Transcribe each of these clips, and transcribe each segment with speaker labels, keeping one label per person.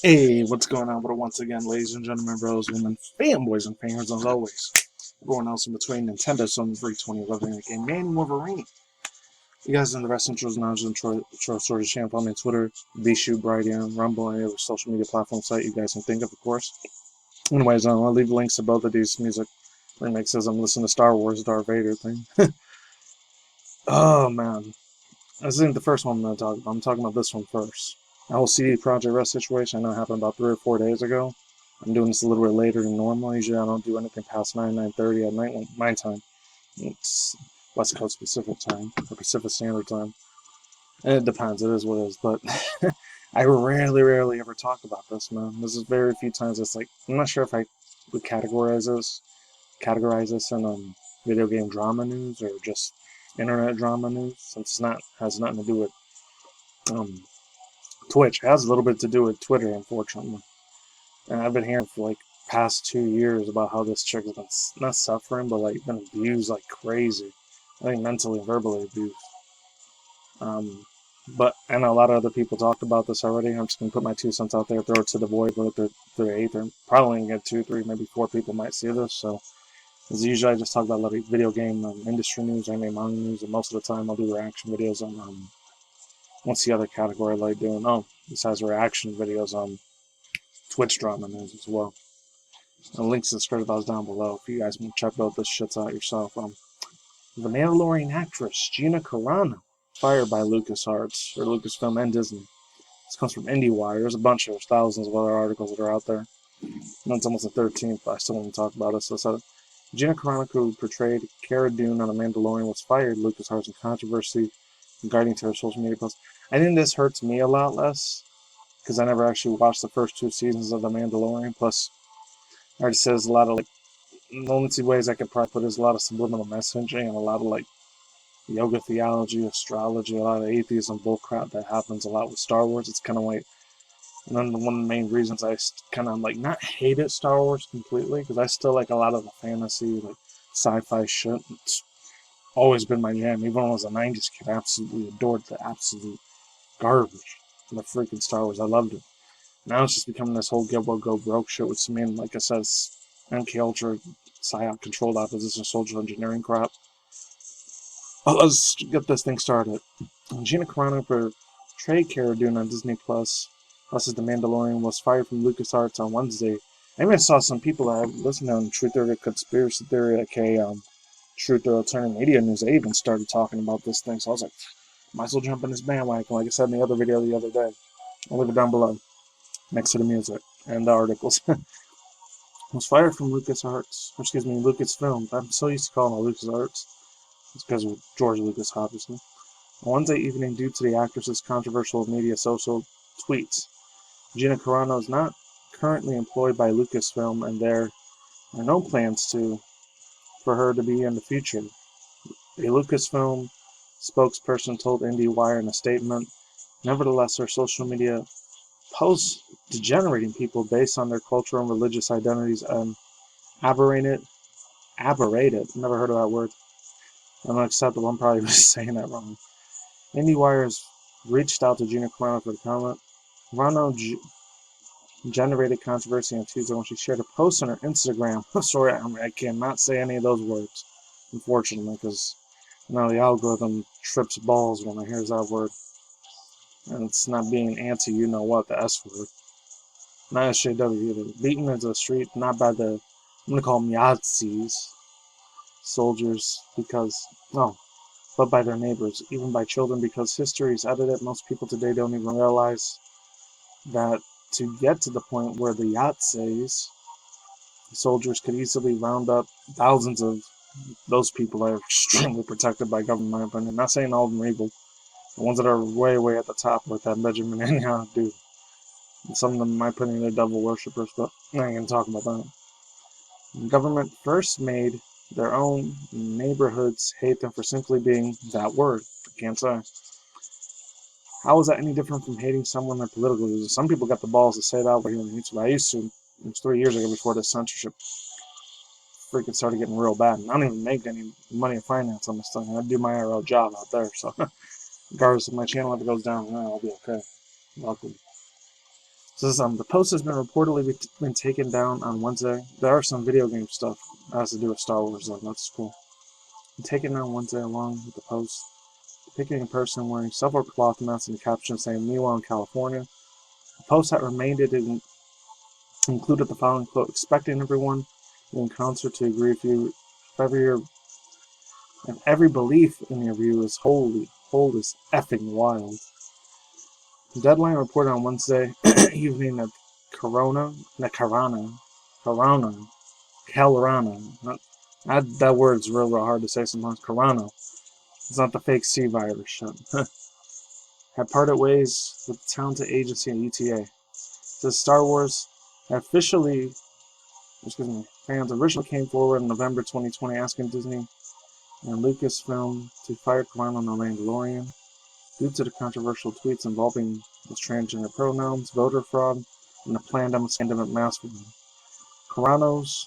Speaker 1: Hey, what's going on? But once again, ladies and gentlemen, bros, women, fanboys, and fans, as always. Everyone else in between, Nintendo, Sony, Free 2011, and game, MannyWolverine. You guys in the rest intros, knowledge, and intro sort of channel. Follow me on Twitter, BShoot, Brightian, Rumble, and every social media platform site you guys can think of course. Anyways, I'll leave links to both of these music remixes. I'm listening to Star Wars Darth Vader thing. Oh, man. This isn't the first one I'm going to talk about. I'm talking about this one first. The whole CDProjekt Red situation, I know it happened about 3 or 4 days ago. I'm doing this a little bit later than normal. Usually I don't do anything past 9:30 at night, my time. It's West Coast Pacific time, or Pacific Standard Time. And it depends, it is what it is, but I rarely ever talk about this, man. This is very few times it's like, I'm not sure if I would categorize this in video game drama news or just internet drama news, since it's not has nothing to do with Twitch. It has a little bit to do with Twitter, unfortunately. And I've been hearing for like past 2 years about how this chick has been not suffering, but like been abused like crazy. I think mentally and verbally abused. But I know a lot of other people talked about this already. I'm just gonna put my 2 cents out there, throw it to the void, but through 8 or probably gonna get 2, 3, maybe 4 people might see this. So as usually, I just talk about like video game industry news, anime, manga news, and most of the time I'll do reaction videos on what's the other category I like doing? Oh, besides reaction videos on Twitch drama news as well. And links to the script files down below if you guys want to check out this shit out yourself. The Mandalorian actress Gina Carano fired by LucasArts or Lucasfilm and Disney. This comes from IndieWire. There's a bunch of thousands of other articles that are out there. And it's almost the 13th, but I still want to talk about it. So Gina Carano, who portrayed Cara Dune on The Mandalorian, was fired. LucasArts in controversy regarding to her social media posts. I think this hurts me a lot less because I never actually watched the first 2 seasons of The Mandalorian. Plus, I already said there's a lot of like, the only 2 ways I could probably put it is a lot of subliminal messaging and a lot of like yoga theology, astrology, a lot of atheism bullcrap that happens a lot with Star Wars. It's kind of like, and then one of the main reasons I kind of like not hated Star Wars completely because I still like a lot of the fantasy, like sci-fi shit. It's always been my jam. Even when I was a 90s kid, I absolutely adored the absolute garbage of the freaking Star Wars. I loved it. Now it's just becoming this whole get well go broke shit with some, like I said, MK Ultra, PSYOP controlled opposition soldier engineering crap. Let's get this thing started. Gina Carano portrayed Cara Dune on Disney Plus. Plus, The Mandalorian was fired from LucasArts on Wednesday. I even saw some people that have listened on Truth or Conspiracy Theory, aka Truth or Alternative Media News. They even started talking about this thing. So I was like, might as well jump in this bandwagon, like I said in the other video the other day. I'll leave it down below, next to the music and the articles. Was fired from Lucasfilm. I'm so used to calling it LucasArts. It's because of George Lucas, obviously. On Wednesday evening, due to the actress's controversial media social tweets, Gina Carano is not currently employed by Lucasfilm, and there are no plans for her to be in the future. A Lucasfilm spokesperson told IndieWire in a statement. Nevertheless, her social media posts degenerating people based on their cultural and religious identities and aberrated, never heard of that word, unacceptable. I'm probably just saying that wrong. IndieWire has reached out to Gina Carano for the comment. Carano generated controversy on Tuesday when she shared a post on her Instagram. Sorry, I cannot say any of those words, unfortunately, because the algorithm trips balls when it hears that word. And it's not being anti, the S word. Not SJW either. Beaten into the street, not by the, I'm going to call them Yazis, soldiers, but by their neighbors, even by children, because history is edited. Most people today don't even realize that to get to the point where the Yazis, soldiers, could easily round up thousands of those people that are extremely protected by government, in my opinion. I'm not saying all of them are evil. The ones that are way at the top, like that Benjamin Netanyahu dude. And some of them, in my opinion, are devil worshippers, but I ain't going to talk about that. The government first made their own neighborhoods hate them for simply being that word. I can't say. How is that any different from hating someone or political views? Some people got the balls to say that over here on YouTube. I used to. It was 3 years ago before this censorship freaking started getting real bad. And I don't even make any money or finance on this thing. I do my IRL job out there. So regardless if my channel ever goes down, I'll be okay. Luckily. Says the post has been reportedly been taken down on Wednesday. There are some video game stuff that has to do with Star Wars though. That's cool. Taken down Wednesday along with the post. Depicting a person wearing several cloth masks and a caption saying "Meanwhile in California." The post that remained included the following quote: "Expecting everyone you encounter to agree with you, and every belief in your view is holy is effing wild." Deadline reported on Wednesday evening that Carano, that word's real hard to say sometimes. Carano, it's not the fake C virus shit. Had parted ways with the talented agency and ETA. The Star Wars fans originally came forward in November 2020 asking Disney and Lucasfilm to fire Carano on The Mandalorian due to the controversial tweets involving his transgender pronouns, voter fraud, and the planned pandemic mask wearing. Carano's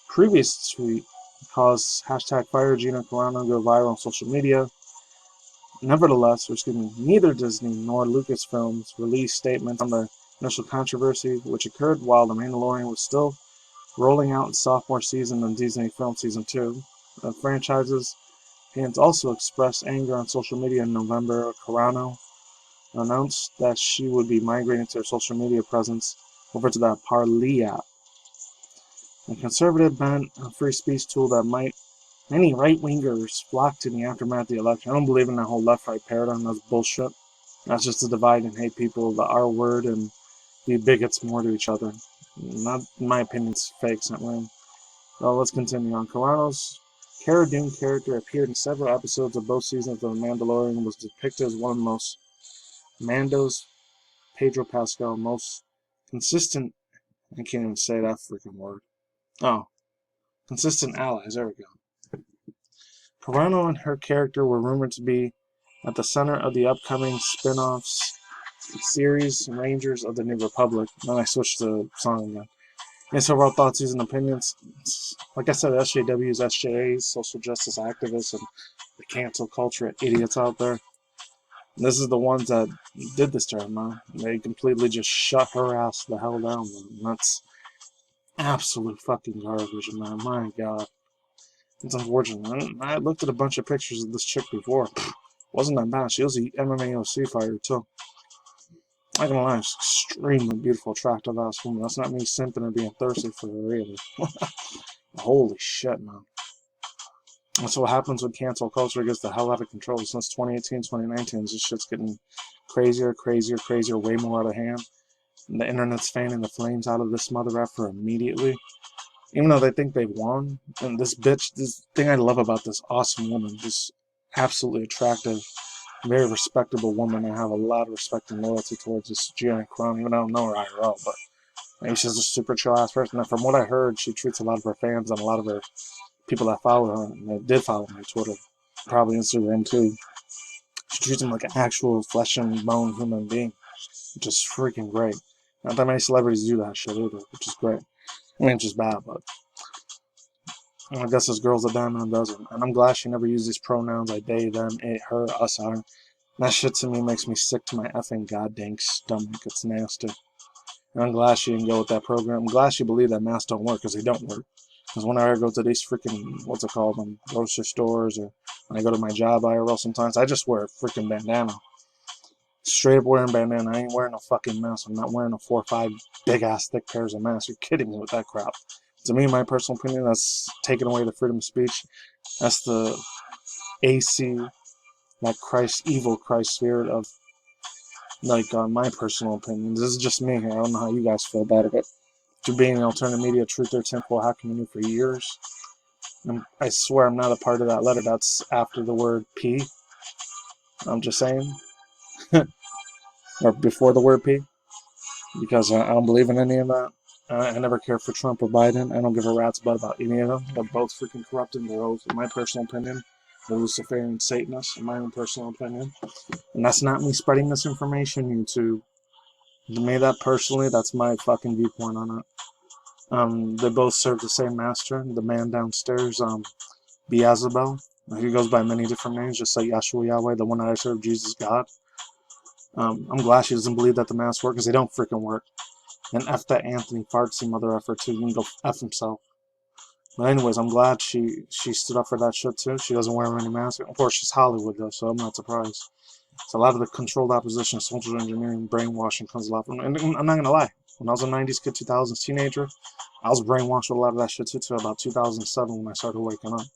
Speaker 1: previous tweet caused #Fire Gina Carano go viral on social media. Nevertheless, neither Disney nor Lucasfilms released statements on the initial controversy, which occurred while The Mandalorian was still rolling out its sophomore season in Disney Film Season 2. The franchise's fans also expressed anger on social media in November. Carano announced that she would be migrating to her social media presence over to the Parler app, a conservative bent free speech tool that many right-wingers flocked to in the aftermath of the election. I don't believe in that whole left-right paradigm. That's bullshit. That's just to divide and hate people, the R word, and be bigots more to each other. Not, in my opinion, it's fake. It's not real. Well, let's continue on. Carano's Cara Dune character appeared in several episodes of both seasons of The Mandalorian and was depicted as one of the most Mando's Pedro Pascal most consistent. I can't even say that freaking word. Oh, consistent allies. There we go. Carano and her character were rumored to be at the center of the upcoming spin-offs series Rangers of the New Republic. Then I switched to song again. Yes, overall thoughts, views, and opinions. Like I said, SJWs, SJAs, social justice activists, and the cancel culture idiots out there. And this is the ones that did this to her, man. They completely just shut her ass the hell down, man. And that's absolute fucking garbage, man. My God. It's unfortunate. I looked at a bunch of pictures of this chick before. Wasn't that bad. She was an MMAOC fighter, too. I'm not gonna lie, she's extremely beautiful, attractive ass woman. That's not me simping or being thirsty for her either. Holy shit, man. That's what happens when cancel culture gets the hell out of control. Since 2018, 2019, this shit's getting crazier, way more out of hand. And the internet's fanning the flames out of this mother effer immediately. Even though they think they've won. And this thing I love about this awesome woman, this absolutely attractive, very respectable woman. I have a lot of respect and loyalty towards this Gina Carano, even though I don't know her IRL, but maybe she's a super chill ass person. And from what I heard, she treats a lot of her fans and a lot of her people that follow her, and that did follow me on Twitter, probably Instagram too. She treats them like an actual flesh and bone human being, which is freaking great. Not that many celebrities do that shit either, which is great. I mean, it's just bad, but I guess this girl's a diamond dozen. And I'm glad she never used these pronouns like they, them, it, her, us, our. That shit to me makes me sick to my effing goddamn stomach. It's nasty. And I'm glad she didn't go with that program. I'm glad she believed that masks don't work, because they don't work. Because when I go to these freaking, grocery stores, or when I go to my job IRL sometimes, I just wear a freaking bandana. Straight up wearing bandana. I ain't wearing a fucking mask. I'm not wearing a 4 or 5 big-ass thick pairs of masks. You're kidding me with that crap. To me, my personal opinion, that's taking away the freedom of speech. That's the AC, that evil Christ spirit of, my personal opinion. This is just me here. I don't know how you guys feel about it, but to being an alternative media truth or tinfoil hat community for years, I swear I'm not a part of that letter. That's after the word P. I'm just saying. Or before the word P. Because I don't believe in any of that. I never care for Trump or Biden. I don't give a rat's butt about any of them. They're both freaking corrupt and they're both, in my personal opinion, the Luciferian Satanists, in my own personal opinion. And that's not me spreading misinformation, YouTube. To me, that personally, that's my fucking viewpoint on it. They both serve the same master, the man downstairs, Beelzebub. He goes by many different names, just like Yahshua Yahweh, the one that I serve, Jesus God. I'm glad she doesn't believe that the masks work, because they don't freaking work. And F that Anthony Fartsy mother effer too. You can go F himself. But anyways, I'm glad she stood up for that shit too. She doesn't wear any masks. Of course, she's Hollywood though, so I'm not surprised. So a lot of the controlled opposition, social engineering, brainwashing comes a lot from. And I'm not gonna lie, when I was a '90s kid, 2000s teenager, I was brainwashed with a lot of that shit too. To about 2007 when I started waking up.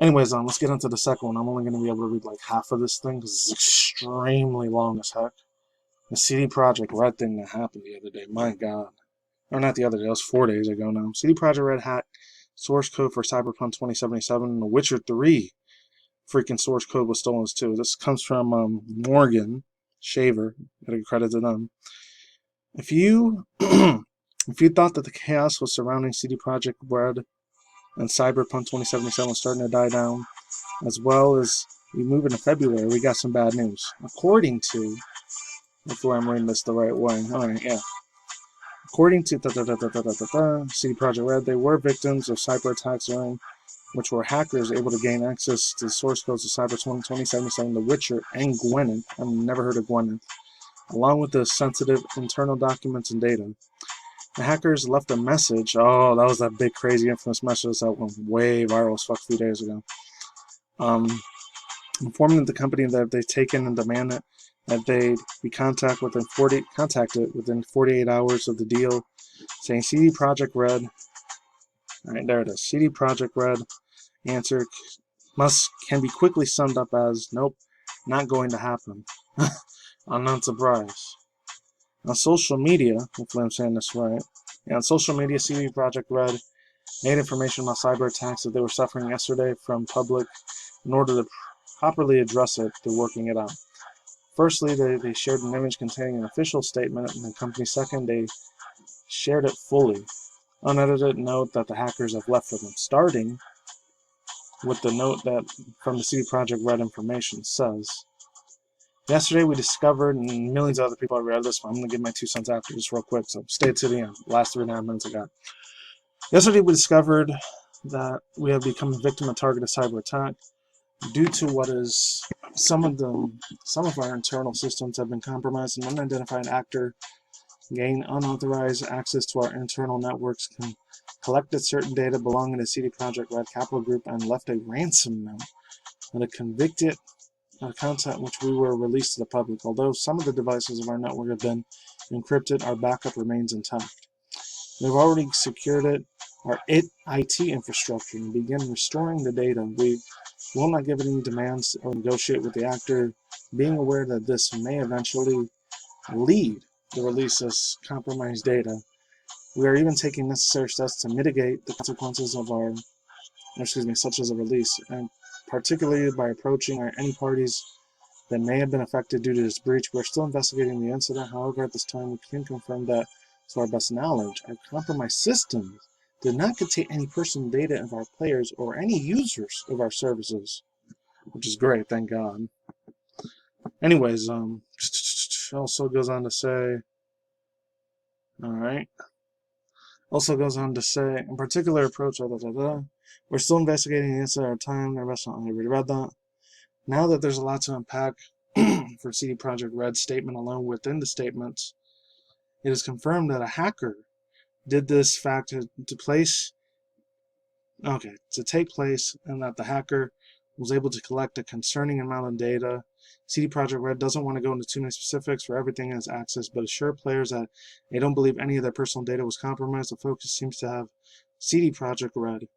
Speaker 1: Anyways, let's get into the second one. I'm only gonna be able to read like half of this thing because it's extremely long as heck. The CDProjekt Red thing that happened the other day. My God. Or not the other day, that was 4 days ago now. CDProjekt Red hacked source code for Cyberpunk 2077 and The Witcher 3 freaking source code was stolen too. This comes from Morgan Shaver. Gotta give credit to them. If you if you thought that the chaos was surrounding CDProjekt Red and Cyberpunk 2077 was starting to die down, as well as we move into February, we got some bad news. According to, hopefully I'm reading this the right way. Alright, yeah. According to CDProjekt Red, they were victims of cyber attacks during which were hackers able to gain access to the source codes of Cyberpunk 2077, The Witcher, and Gwyneth. I've never heard of Gwyneth. Along with the sensitive internal documents and data. The hackers left a message. Oh, that was that big, crazy, infamous message that went way viral as fuck a few days ago. Informing the company that they've taken and demanded that they'd be contacted within 48 hours of the deal, saying CDProjekt Red. Alright, there it is. CDProjekt Red answer can be quickly summed up as, nope, not going to happen. I'm not surprised. On social media, hopefully I'm saying this right, on social media, CDProjekt Red made information about cyber attacks that they were suffering yesterday from public in order to properly address it. They're working it out. Firstly, they shared an image containing an official statement, and the company second, they shared it fully. Unedited note that the hackers have left for them, starting with the note that from the CDProjekt Red information says, yesterday we discovered, and millions of other people have read this, but I'm going to give my 2 cents after this real quick, so stay to the end. Last 3.5 minutes I got. Yesterday we discovered that we have become a victim of targeted cyber attack due to what is some of our internal systems have been compromised. An unidentified actor gained unauthorized access to our internal networks, collected certain data belonging to CDProjekt Red Capital Group, and left a ransom note on a convicted content which we were released to the public. Although some of the devices of our network have been encrypted, our backup remains intact. We've already secured our IT infrastructure and begin restoring the data. We will not give any demands or negotiate with the actor, being aware that this may eventually lead to release this compromised data. We are even taking necessary steps to mitigate the consequences of such as a release, and particularly by approaching any parties that may have been affected due to this breach. We're still investigating the incident. However, at this time, we can confirm that, to our best knowledge, our compromised systems did not contain any personal data of our players or any users of our services, which is great, thank God. Anyways, also goes on to say, alright, also goes on to say, in particular approach, we're still investigating the incident at our time. I already read that. Now that there's a lot to unpack for CDProjekt Red's statement alone within the statements, it is confirmed that a hacker did this fact to take place, and that the hacker was able to collect a concerning amount of data. CDProjekt Red doesn't want to go into too many specifics for everything in its access, but assure players that they don't believe any of their personal data was compromised. The focus seems to have CDProjekt Red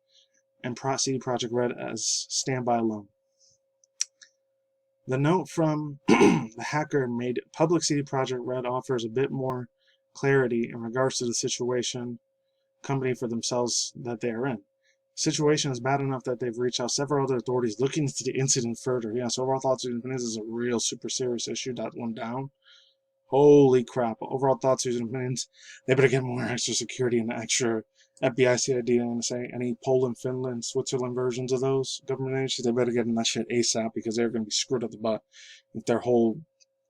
Speaker 1: and CDProjekt Red as standby alone. The note from the hacker made public. CDProjekt Red offers a bit more clarity in regards to the situation company for themselves that they are in. The situation is bad enough that they've reached out several other authorities looking into the incident further. Yeah, so overall thoughts using opinions is a real super serious issue. That one down. Holy crap. Overall thoughts using opinions, they better get more extra security and extra FBI, CID, and say any Poland, Finland, Switzerland versions of those government agencies, they better get in that shit ASAP, because they're going to be screwed up the butt if their whole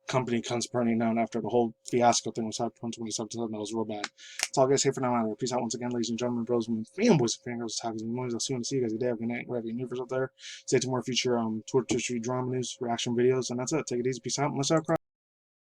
Speaker 1: company comes burning down after the whole fiasco thing was happening in 2017. That was real bad. That's all I guys here for now. Peace out once again, ladies and gentlemen, bros and fanboys and fangirls, tags and movies. I'll see you guys today. Have a good night, wherever you're new for up there. Stay tuned for more future Twitch drama news, reaction videos, and that's it. Take it easy. Peace out. Unless I cry.